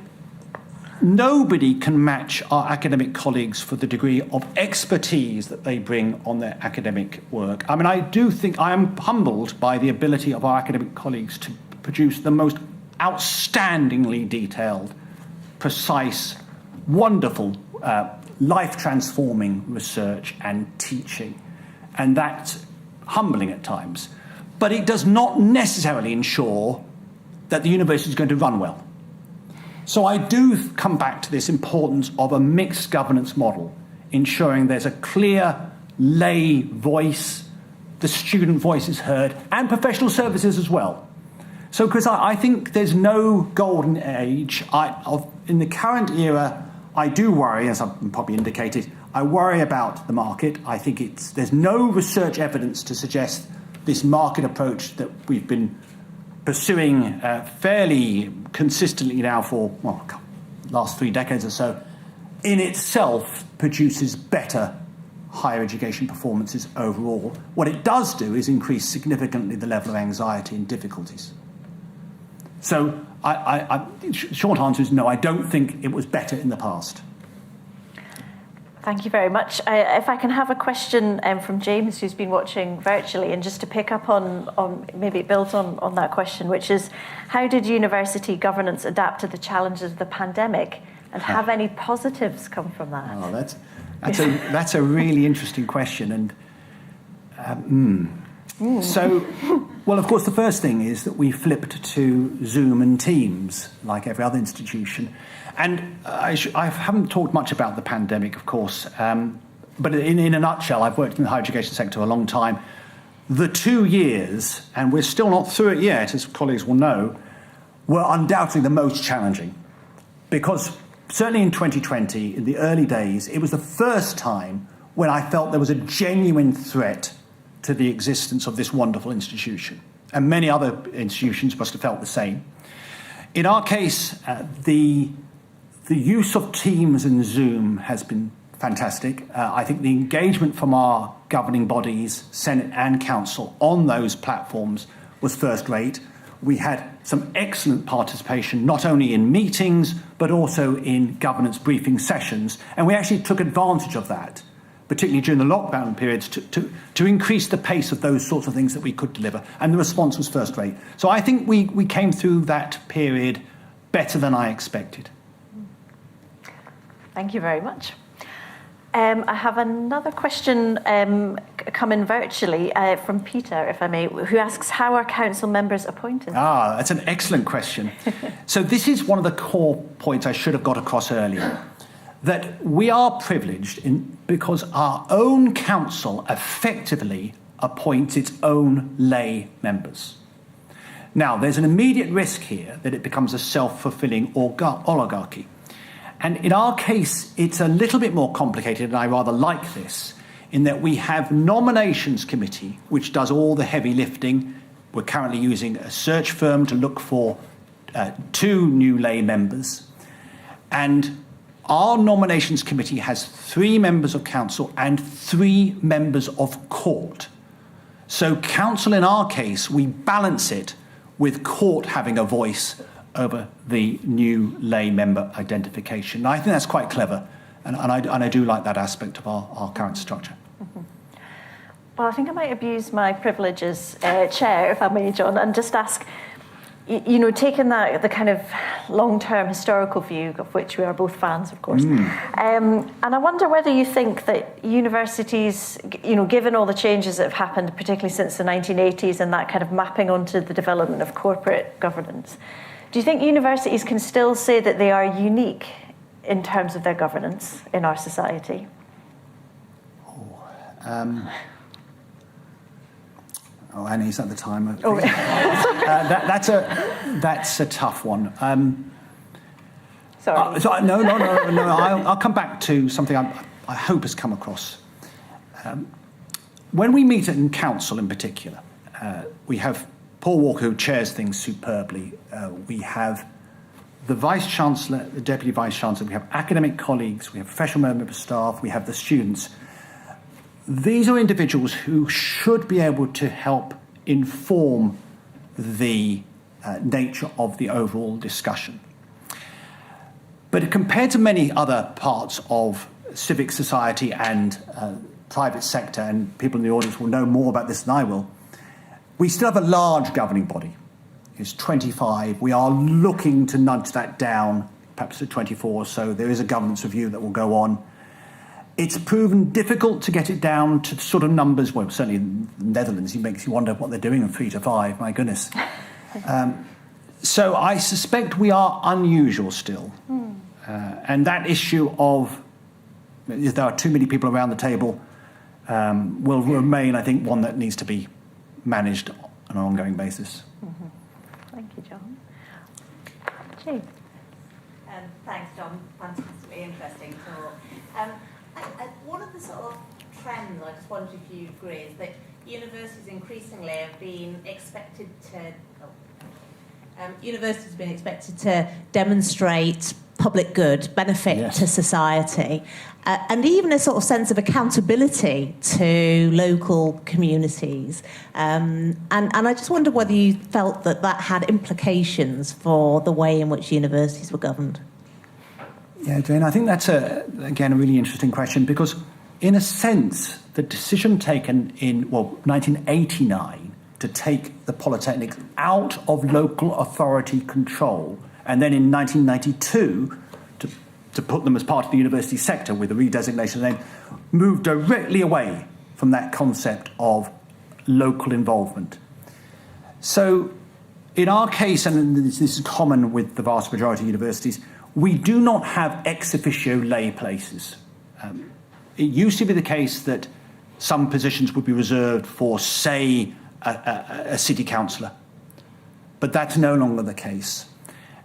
nobody can match our academic colleagues for the degree of expertise that they bring on their academic work. I mean, I do think I am humbled by the ability of our academic colleagues to produce the most outstandingly detailed, precise, wonderful, life-transforming research and teaching. And that's humbling at times. But it does not necessarily ensure that the university is going to run well. So I do come back to this importance of a mixed governance model, ensuring there's a clear lay voice, the student voice is heard, and professional services as well. So, Chris, I think there's no golden age. In the current era, I do worry, as I've probably indicated, I worry about the market. I think there's no research evidence to suggest this market approach that we've been pursuing fairly consistently now for, last 3 decades or so, in itself produces better higher education performances overall. What it does do is increase significantly the level of anxiety and difficulties. So, short answer is no, I don't think it was better in the past. Thank you very much. If I can have a question from James, who's been watching virtually, and just to pick up on maybe it builds on that question, which is, how did university governance adapt to the challenges of the pandemic, and have any positives come from that? Oh, that's a really interesting question. And so, well, of course, the first thing is that we flipped to Zoom and Teams, like every other institution. And I haven't talked much about the pandemic, of course, but in a nutshell, I've worked in the higher education sector a long time. The 2 years, and we're still not through it yet, as colleagues will know, were undoubtedly the most challenging. Because certainly in 2020, in the early days, it was the first time when I felt there was a genuine threat to the existence of this wonderful institution. And many other institutions must have felt the same. In our case, the use of Teams and Zoom has been fantastic. I think the engagement from our governing bodies, Senate and Council, on those platforms was first rate. We had some excellent participation, not only in meetings, but also in governance briefing sessions. And we actually took advantage of that, particularly during the lockdown periods, to increase the pace of those sorts of things that we could deliver. And the response was first rate. So I think we came through that period better than I expected. Thank you very much. I have another question coming virtually from Peter, if I may, who asks, how are council members appointed? That's an excellent question. So this is one of the core points I should have got across earlier, that we are privileged because our own council effectively appoints its own lay members. Now, there's an immediate risk here that it becomes a self-fulfilling oligarchy. And in our case, it's a little bit more complicated, and I rather like this, in that we have nominations committee, which does all the heavy lifting. We're currently using a search firm to look for 2 new lay members. And our nominations committee has 3 members of council and 3 members of court. So council, in our case, we balance it with court having a voice over the new lay member identification. And I think that's quite clever, and I do like that aspect of our current structure. Mm-hmm. Well, I think I might abuse my privilege as chair, if I may, John, and just ask, taking the kind of long-term historical view, of which we are both fans, of course, and I wonder whether you think that universities, given all the changes that have happened, particularly since the 1980s and that kind of mapping onto the development of corporate governance, do you think universities can still say that they are unique in terms of their governance in our society? Annie, is that the time? That's a tough one. Sorry. No. I'll come back to something I hope has come across. When we meet in council, in particular, we have Paul Walker, who chairs things superbly. We have the Vice-Chancellor, the Deputy Vice-Chancellor, we have academic colleagues, we have professional members of staff, we have the students. These are individuals who should be able to help inform the nature of the overall discussion. But compared to many other parts of civic society and private sector, and people in the audience will know more about this than I will, we still have a large governing body. It's 25. We are looking to nudge that down, perhaps to 24, so there is a governance review that will go on. It's proven difficult to get it down to sort of numbers, well, certainly in the Netherlands, it makes you wonder what they're doing in 3 to 5, my goodness. So I suspect we are unusual still. And that issue of, if there are too many people around the table, will remain, I think, one that needs to be managed on an ongoing basis. Mm-hmm. Thank you, John. Jane. Thanks, John. Fantastically interesting talk. One of the sort of trends, I just wondered if you agree, is that universities increasingly have been expected to demonstrate public good, benefit to society, and even a sort of sense of accountability to local communities. And I just wonder whether you felt that had implications for the way in which universities were governed. Yeah, Jane, I think that's, again, a really interesting question, because in a sense, the decision taken in, 1989 to take the Polytechnics out of local authority control, and then in 1992 to put them as part of the university sector with the redesignation, then moved directly away from that concept of local involvement. So in our case, and this is common with the vast majority of universities, we do not have ex officio lay places. It used to be the case that some positions would be reserved for, say, a city councillor. But that's no longer the case.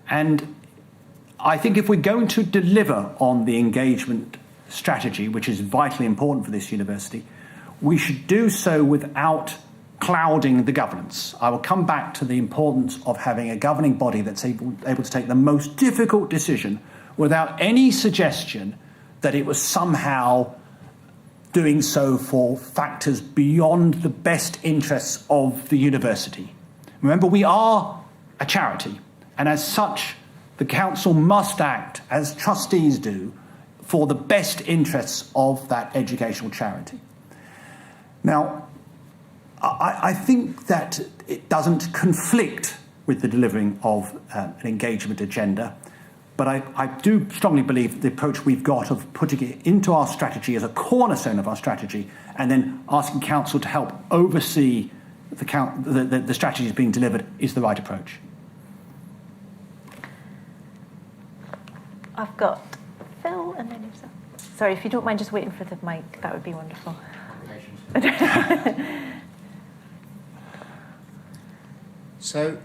And I think if we're going to deliver on the engagement strategy, which is vitally important for this university, we should do so without clouding the governance. I will come back to the importance of having a governing body that's able to take the most difficult decision without any suggestion that it was somehow doing so for factors beyond the best interests of the university. Remember, we are a charity, and as such, the council must act, as trustees do, for the best interests of that educational charity. Now, I think that it doesn't conflict with the delivering of an engagement agenda, but I do strongly believe the approach we've got of putting it into our strategy as a cornerstone of our strategy and then asking council to help oversee the strategies being delivered is the right approach. I've got Phil and then yourself. Sorry, if you don't mind just waiting for the mic, that would be wonderful. So,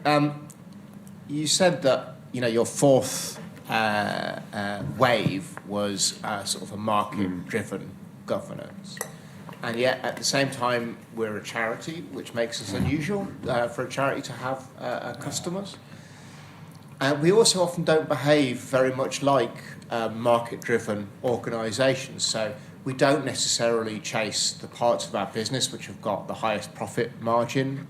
you said that your fourth wave was sort of a market-driven governance, and yet at the same time we're a charity, which makes us unusual for a charity to have customers. And we also often don't behave very much like market-driven organisations. So we don't necessarily chase the parts of our business which have got the highest profit margin.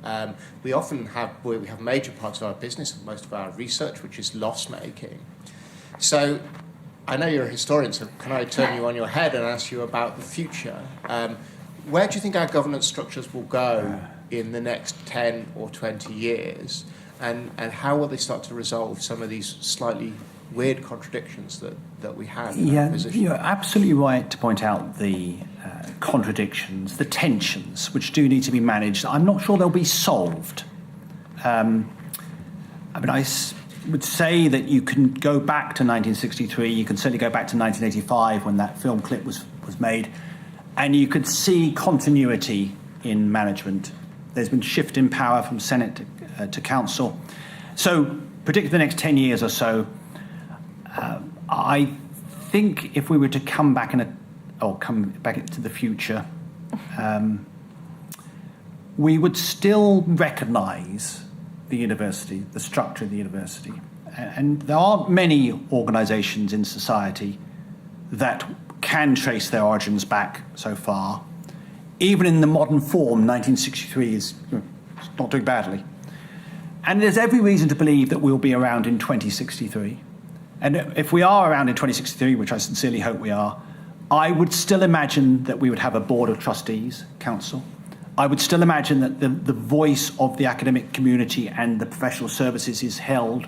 We often have major parts of our business, most of our research, which is loss-making. So I know you're a historian, so can I turn you on your head and ask you about the future? Where do you think our governance structures will go in the next 10 or 20 years? And how will they start to resolve some of these slightly weird contradictions that we have in our position? You're absolutely right to point out the contradictions, the tensions, which do need to be managed. I'm not sure they'll be solved. I would say that you can go back to 1963, you can certainly go back to 1985 when that film clip was made, and you could see continuity in management. There's been shift in power from Senate to council. So, particularly the next 10 years or so, I think if we were to come back into the future, we would still recognise the university, the structure of the university. And there aren't many organisations in society that can trace their origins back so far. Even in the modern form, 1963 is not doing badly. And there's every reason to believe that we'll be around in 2063. And if we are around in 2063, which I sincerely hope we are, I would still imagine that we would have a board of trustees, council. I would still imagine that the voice of the academic community and the professional services is held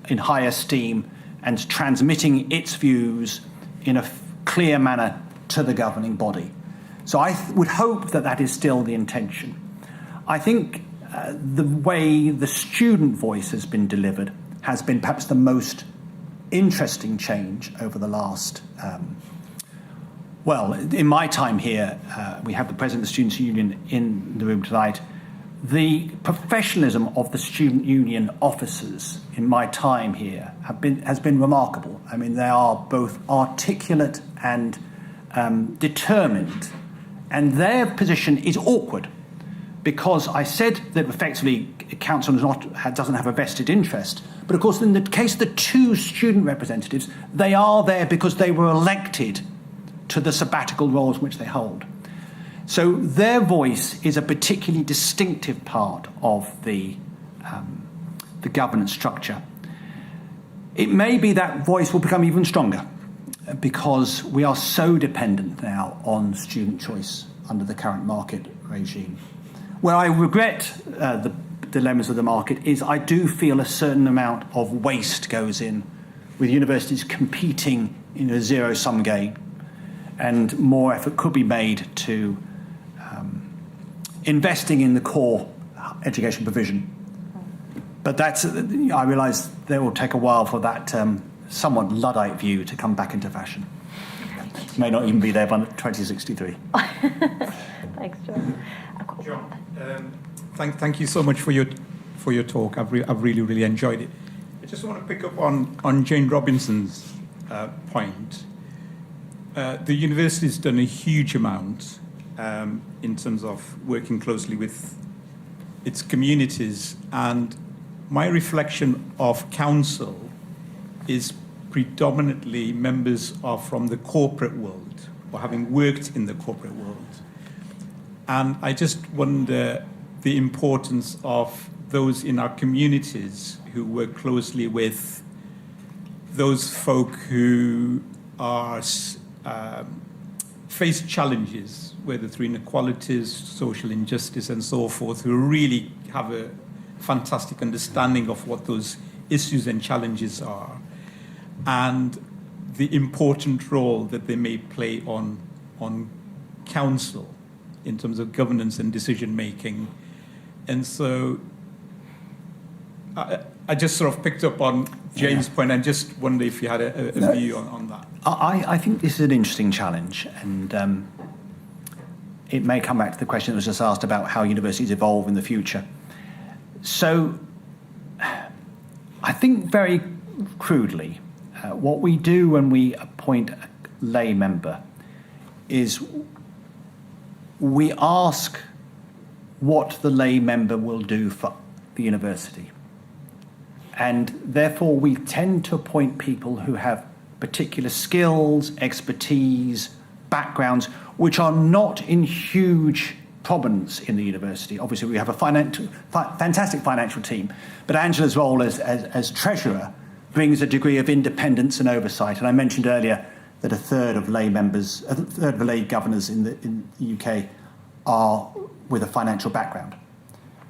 in high esteem and transmitting its views in a clear manner to the governing body. So I would hope that that is still the intention. I think the way the student voice has been delivered has been perhaps the most interesting change over the last in my time here, we have the President of the Students' Union in the room tonight. The professionalism of the student union officers in my time here has been remarkable. I mean, they are both articulate and determined, and their position is awkward because I said that effectively council doesn't have a vested interest. But of course, in the case of the two student representatives, they are there because they were elected to the sabbatical roles which they hold. So their voice is a particularly distinctive part of the governance structure. It may be that voice will become even stronger because we are so dependent now on student choice under the current market regime. Where I regret the dilemmas of the market is I do feel a certain amount of waste goes in with universities competing in a zero-sum game, and more effort could be made to investing in the core education provision. But I realise that will take a while for that somewhat Luddite view to come back into fashion. It may not even be there by 2063. Thanks, John. John, thank you so much for your talk. I've really enjoyed it. I just want to pick up on Jane Robinson's point. The university's done a huge amount in terms of working closely with its communities. And my reflection of council is predominantly members are from the corporate world, or having worked in the corporate world. And I just wonder the importance of those in our communities who work closely with those folk who are face challenges, whether through inequalities, social injustice, and so forth, who really have a fantastic understanding of what those issues and challenges are, and the important role that they may play on council in terms of governance and decision making. And so I just sort of picked up on James' point and just wonder if you had a view on that. I think this is an interesting challenge, and it may come back to the question that was just asked about how universities evolve in the future. So I think very crudely, what we do when we appoint a lay member is we ask what the lay member will do for the university. And therefore, we tend to appoint people who have particular skills, expertise, backgrounds, which are not in huge prominence in the university. Obviously, we have a fantastic financial team, but Angela's role as treasurer brings a degree of independence and oversight. And I mentioned earlier that a third of lay governors in the UK are with a financial background.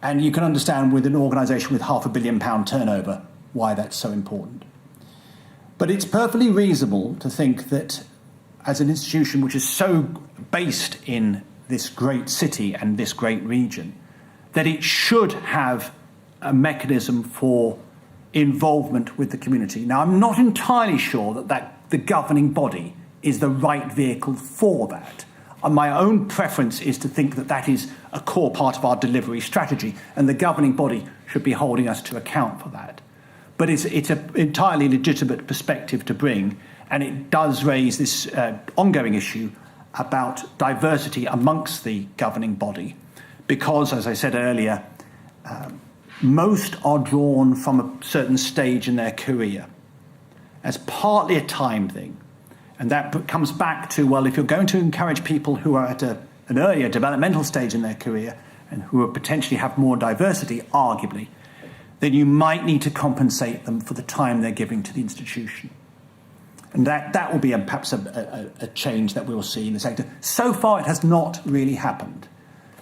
And you can understand with an organisation with £500 million turnover why that's so important. But it's perfectly reasonable to think that as an institution which is so based in this great city and this great region, that it should have a mechanism for involvement with the community. Now, I'm not entirely sure that the governing body is the right vehicle for that. My own preference is to think that that is a core part of our delivery strategy, and the governing body should be holding us to account for that. But it's an entirely legitimate perspective to bring, and it does raise this ongoing issue about diversity amongst the governing body, because, as I said earlier, most are drawn from a certain stage in their career as partly a time thing. And that comes back to, well, if you're going to encourage people who are at an earlier developmental stage in their career and who will potentially have more diversity, arguably, then you might need to compensate them for the time they're giving to the institution. And that will be perhaps a change that we'll see in the sector. So far, it has not really happened.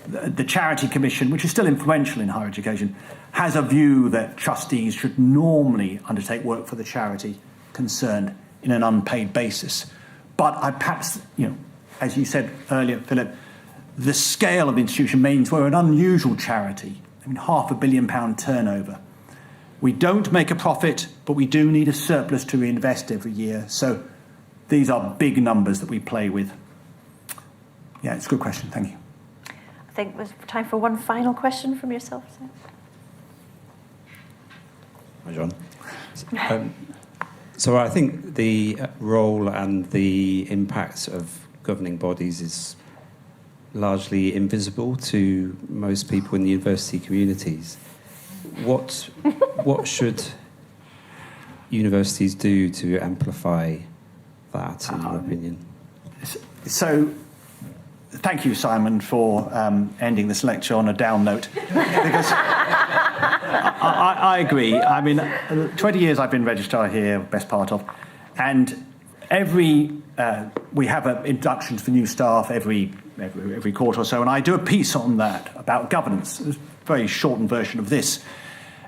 The Charity Commission, which is still influential in higher education, has a view that trustees should normally undertake work for the charity concerned in an unpaid basis. But I perhaps, as you said earlier, Philip, the scale of the institution means we're an unusual charity. I mean, £500 million turnover. We don't make a profit, but we do need a surplus to reinvest every year. So these are big numbers that we play with. Yeah, it's a good question. Thank you. I think there's time for one final question from yourself, sir. Hi, John. So I think the role and the impact of governing bodies is largely invisible to most people in the university communities. What should universities do to amplify that, in your opinion? So, thank you, Simon, for ending this lecture on a down note. Because I agree. I mean, 20 years I've been registrar here, best part of, and we have inductions for new staff every quarter or so, and I do a piece on that about governance. It's a very shortened version of this.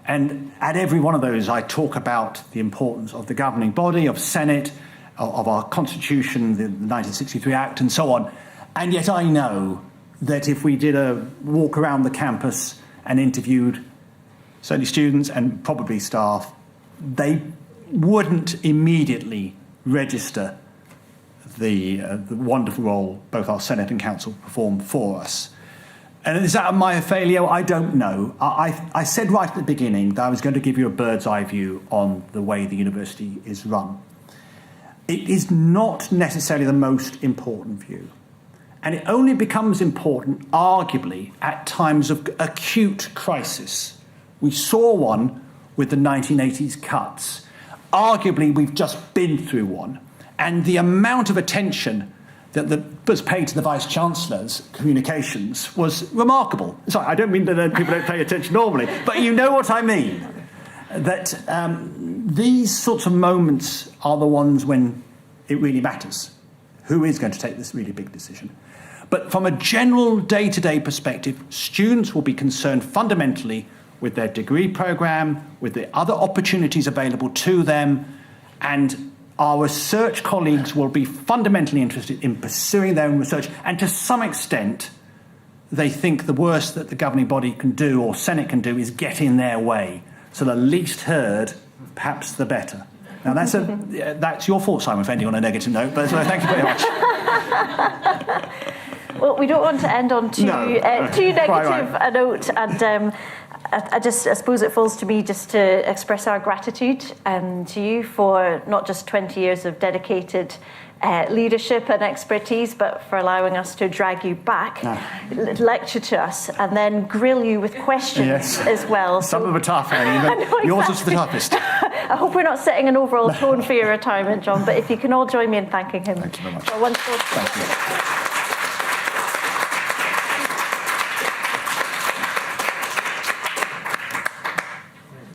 And at every one of those, I talk about the importance of the governing body, of Senate, of our Constitution, the 1963 Act, and so on. And yet I know that if we did a walk around the campus and interviewed certainly students and probably staff, they wouldn't immediately register the wonderful role both our Senate and Council perform for us. And is that my failure? I don't know. I said right at the beginning that I was going to give you a bird's eye view on the way the university is run. It is not necessarily the most important view. And it only becomes important, arguably, at times of acute crisis. We saw one with the 1980s cuts. Arguably, we've just been through one. And the amount of attention that was paid to the Vice-Chancellor's communications was remarkable. Sorry, I don't mean that people don't pay attention normally, but you know what I mean. That these sorts of moments are the ones when it really matters. Who is going to take this really big decision? But from a general day-to-day perspective, students will be concerned fundamentally with their degree programme, with the other opportunities available to them, and our research colleagues will be fundamentally interested in pursuing their own research, and to some extent, they think the worst that the governing body can do, or Senate can do, is get in their way. So the least heard, perhaps the better. Now, that's your fault, Simon, for ending on a negative note, but thank you very much. Well, we don't want to end on too negative a note, and I suppose it falls to me just to express our gratitude to you for not just 20 years of dedicated leadership and expertise, but for allowing us to drag you back, lecture to us, and then grill you with questions as well. Some of them are tough, yours is the toughest. I hope we're not setting an overall tone for your retirement, John, but if you can all join me in thanking him. Thank you very much. For a wonderful. Thank you.